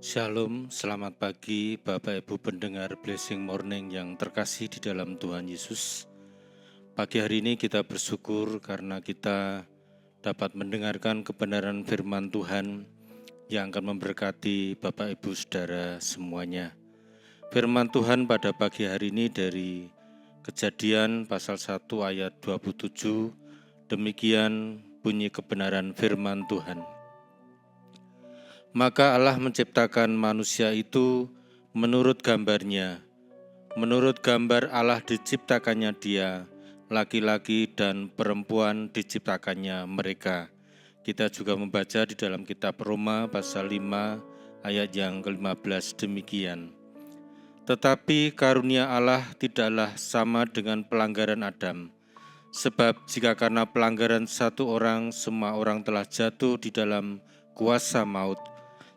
Shalom, selamat pagi Bapak Ibu pendengar Blessing Morning yang terkasih di dalam Tuhan Yesus. Pagi hari ini kita bersyukur karena kita dapat mendengarkan kebenaran firman Tuhan yang akan memberkati Bapak Ibu Saudara semuanya. Firman Tuhan pada pagi hari ini dari Kejadian pasal 1 ayat 27, demikian bunyi kebenaran firman Tuhan. Maka Allah menciptakan manusia itu menurut gambarnya. Menurut gambar Allah diciptakannya dia, laki-laki dan perempuan diciptakannya mereka. Kita juga membaca di dalam kitab Roma pasal 5 ayat yang ke-15 demikian. Tetapi karunia Allah tidaklah sama dengan pelanggaran Adam. Sebab jika karena pelanggaran satu orang, semua orang telah jatuh di dalam kuasa maut,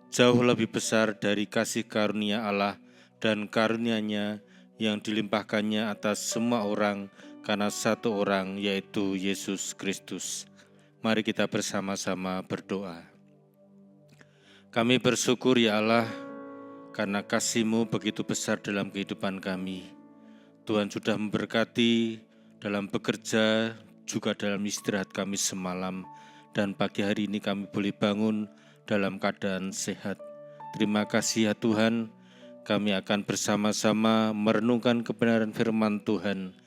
jauh lebih besar dari kasih karunia Allah dan karunia-Nya yang dilimpahkannya atas semua orang karena satu orang, yaitu Yesus Kristus. Mari kita bersama-sama berdoa. Kami bersyukur ya Allah, karena kasih-Mu begitu besar dalam kehidupan kami. Tuhan sudah memberkati dalam bekerja, juga dalam istirahat kami semalam, dan pagi hari ini kami boleh bangun dalam keadaan sehat. Terima kasih ya Tuhan, kami akan bersama-sama merenungkan kebenaran firman Tuhan.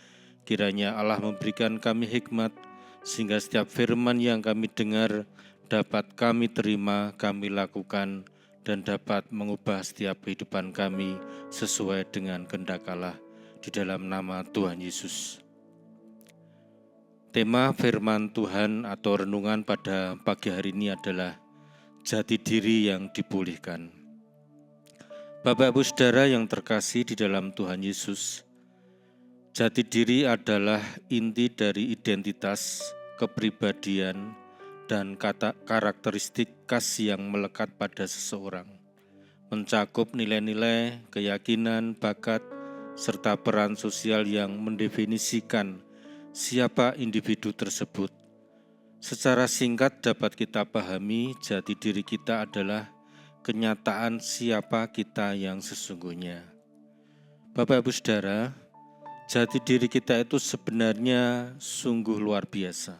Kiranya Allah memberikan kami hikmat, sehingga setiap firman yang kami dengar dapat kami terima, kami lakukan, dan dapat mengubah setiap kehidupan kami sesuai dengan kehendak Allah. Di dalam nama Tuhan Yesus. Tema firman Tuhan atau renungan pada pagi hari ini adalah jati diri yang dipulihkan. Bapak Ibu Saudara yang terkasih di dalam Tuhan Yesus, jati diri adalah inti dari identitas, kepribadian, dan karakteristik khas yang melekat pada seseorang, mencakup nilai-nilai, keyakinan, bakat, serta peran sosial yang mendefinisikan siapa individu tersebut. Secara singkat dapat kita pahami, jati diri kita adalah kenyataan siapa kita yang sesungguhnya. Bapak Ibu Saudara, jati diri kita itu sebenarnya sungguh luar biasa.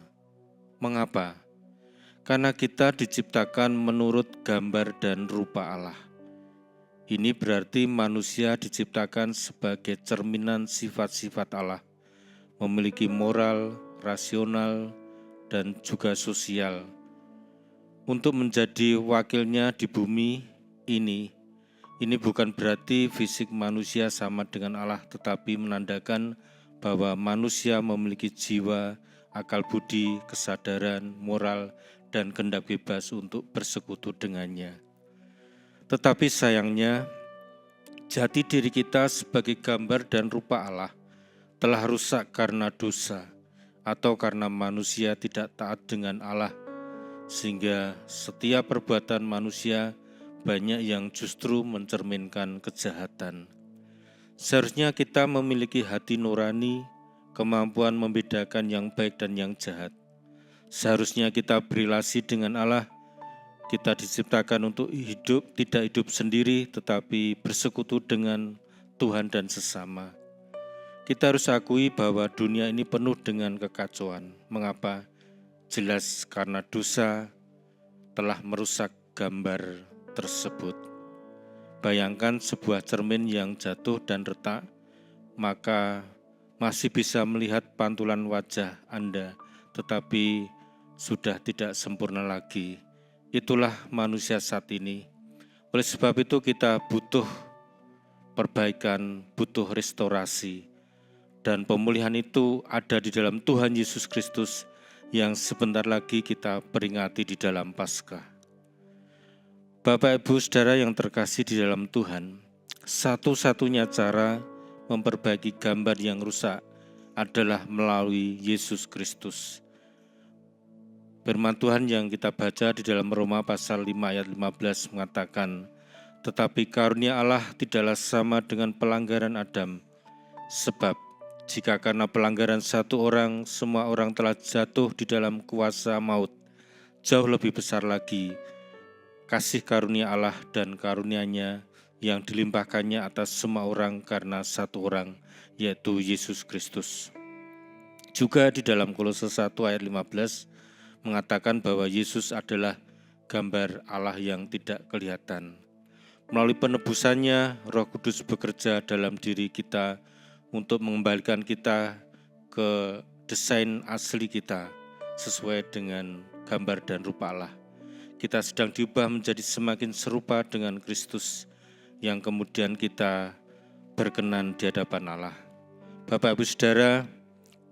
Mengapa? Karena kita diciptakan menurut gambar dan rupa Allah. Ini berarti manusia diciptakan sebagai cerminan sifat-sifat Allah, memiliki moral, rasional, dan juga sosial. Untuk menjadi wakilnya di bumi ini bukan berarti fisik manusia sama dengan Allah, tetapi menandakan bahwa manusia memiliki jiwa, akal budi, kesadaran, moral, dan kehendak bebas untuk bersekutu dengannya. Tetapi sayangnya, jati diri kita sebagai gambar dan rupa Allah telah rusak karena dosa atau karena manusia tidak taat dengan Allah, sehingga setiap perbuatan manusia banyak yang justru mencerminkan kejahatan. Seharusnya kita memiliki hati nurani, kemampuan membedakan yang baik dan yang jahat. Seharusnya kita berelasi dengan Allah. Kita diciptakan untuk hidup, tidak hidup sendiri, tetapi bersekutu dengan Tuhan dan sesama. Kita harus akui bahwa dunia ini penuh dengan kekacauan. Mengapa? Jelas karena dosa telah merusak gambar tersebut. Bayangkan sebuah cermin yang jatuh dan retak, maka masih bisa melihat pantulan wajah Anda, tetapi sudah tidak sempurna lagi. Itulah manusia saat ini. Oleh sebab itu kita butuh perbaikan, butuh restorasi. Dan pemulihan itu ada di dalam Tuhan Yesus Kristus yang sebentar lagi kita peringati di dalam Paskah. Bapak Ibu Saudara yang terkasih di dalam Tuhan, satu-satunya cara memperbaiki gambar yang rusak adalah melalui Yesus Kristus. Firman Tuhan yang kita baca di dalam Roma pasal 5 ayat 15 mengatakan, tetapi karunia Allah tidaklah sama dengan pelanggaran Adam, sebab jika karena pelanggaran satu orang, semua orang telah jatuh di dalam kuasa maut, jauh lebih besar lagi kasih karunia Allah dan karunia-Nya yang dilimpahkannya atas semua orang karena satu orang, yaitu Yesus Kristus. Juga di dalam Kolose 1 ayat 15 mengatakan bahwa Yesus adalah gambar Allah yang tidak kelihatan. Melalui penebusannya, Roh Kudus bekerja dalam diri kita untuk mengembalikan kita ke desain asli kita sesuai dengan gambar dan rupa Allah. Kita sedang diubah menjadi semakin serupa dengan Kristus yang kemudian kita berkenan di hadapan Allah. Bapak Ibu Saudara,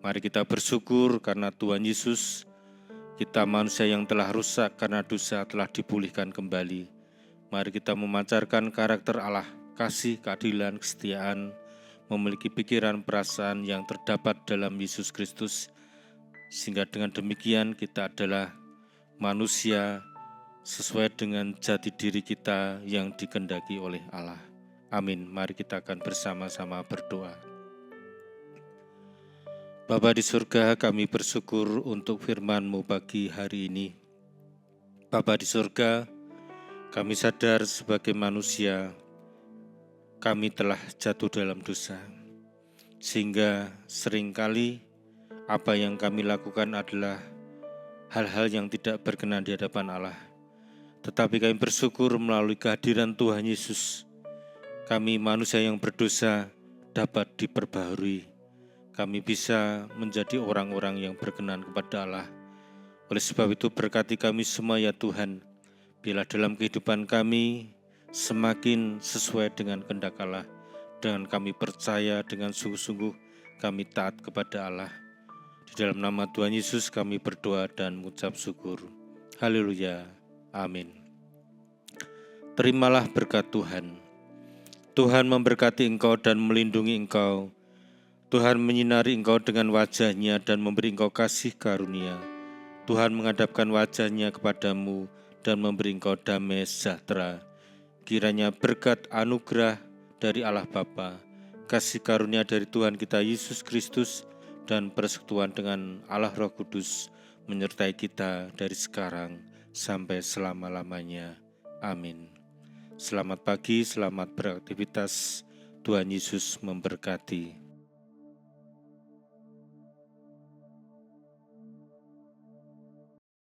mari kita bersyukur karena Tuhan Yesus, kita manusia yang telah rusak karena dosa telah dipulihkan kembali. Mari kita memancarkan karakter Allah, kasih, keadilan, kesetiaan, memiliki pikiran perasaan yang terdapat dalam Yesus Kristus, sehingga dengan demikian kita adalah manusia sesuai dengan jati diri kita yang dikehendaki oleh Allah. Amin. Mari kita akan bersama-sama berdoa. Bapa di surga, kami bersyukur untuk firman-Mu pagi hari ini. Bapa di surga, kami sadar sebagai manusia, kami telah jatuh dalam dosa. Sehingga seringkali apa yang kami lakukan adalah hal-hal yang tidak berkenan di hadapan Allah. Tetapi kami bersyukur melalui kehadiran Tuhan Yesus, kami manusia yang berdosa dapat diperbaharui. Kami bisa menjadi orang-orang yang berkenan kepada Allah. Oleh sebab itu berkati kami semua ya Tuhan, bila dalam kehidupan kami semakin sesuai dengan kehendak Allah, dengan kami percaya dengan sungguh-sungguh kami taat kepada Allah. Di dalam nama Tuhan Yesus kami berdoa dan mengucap syukur. Haleluya. Amin. Terimalah berkat Tuhan. Tuhan memberkati engkau dan melindungi engkau. Tuhan menyinari engkau dengan wajah-Nya dan memberi engkau kasih karunia. Tuhan menghadapkan wajah-Nya kepadamu dan memberi engkau damai sejahtera. Kiranya berkat anugerah dari Allah Bapa, kasih karunia dari Tuhan kita Yesus Kristus, dan persekutuan dengan Allah Roh Kudus menyertai kita dari sekarang sampai selama-lamanya. Amin. Selamat pagi, selamat beraktivitas. Tuhan Yesus memberkati.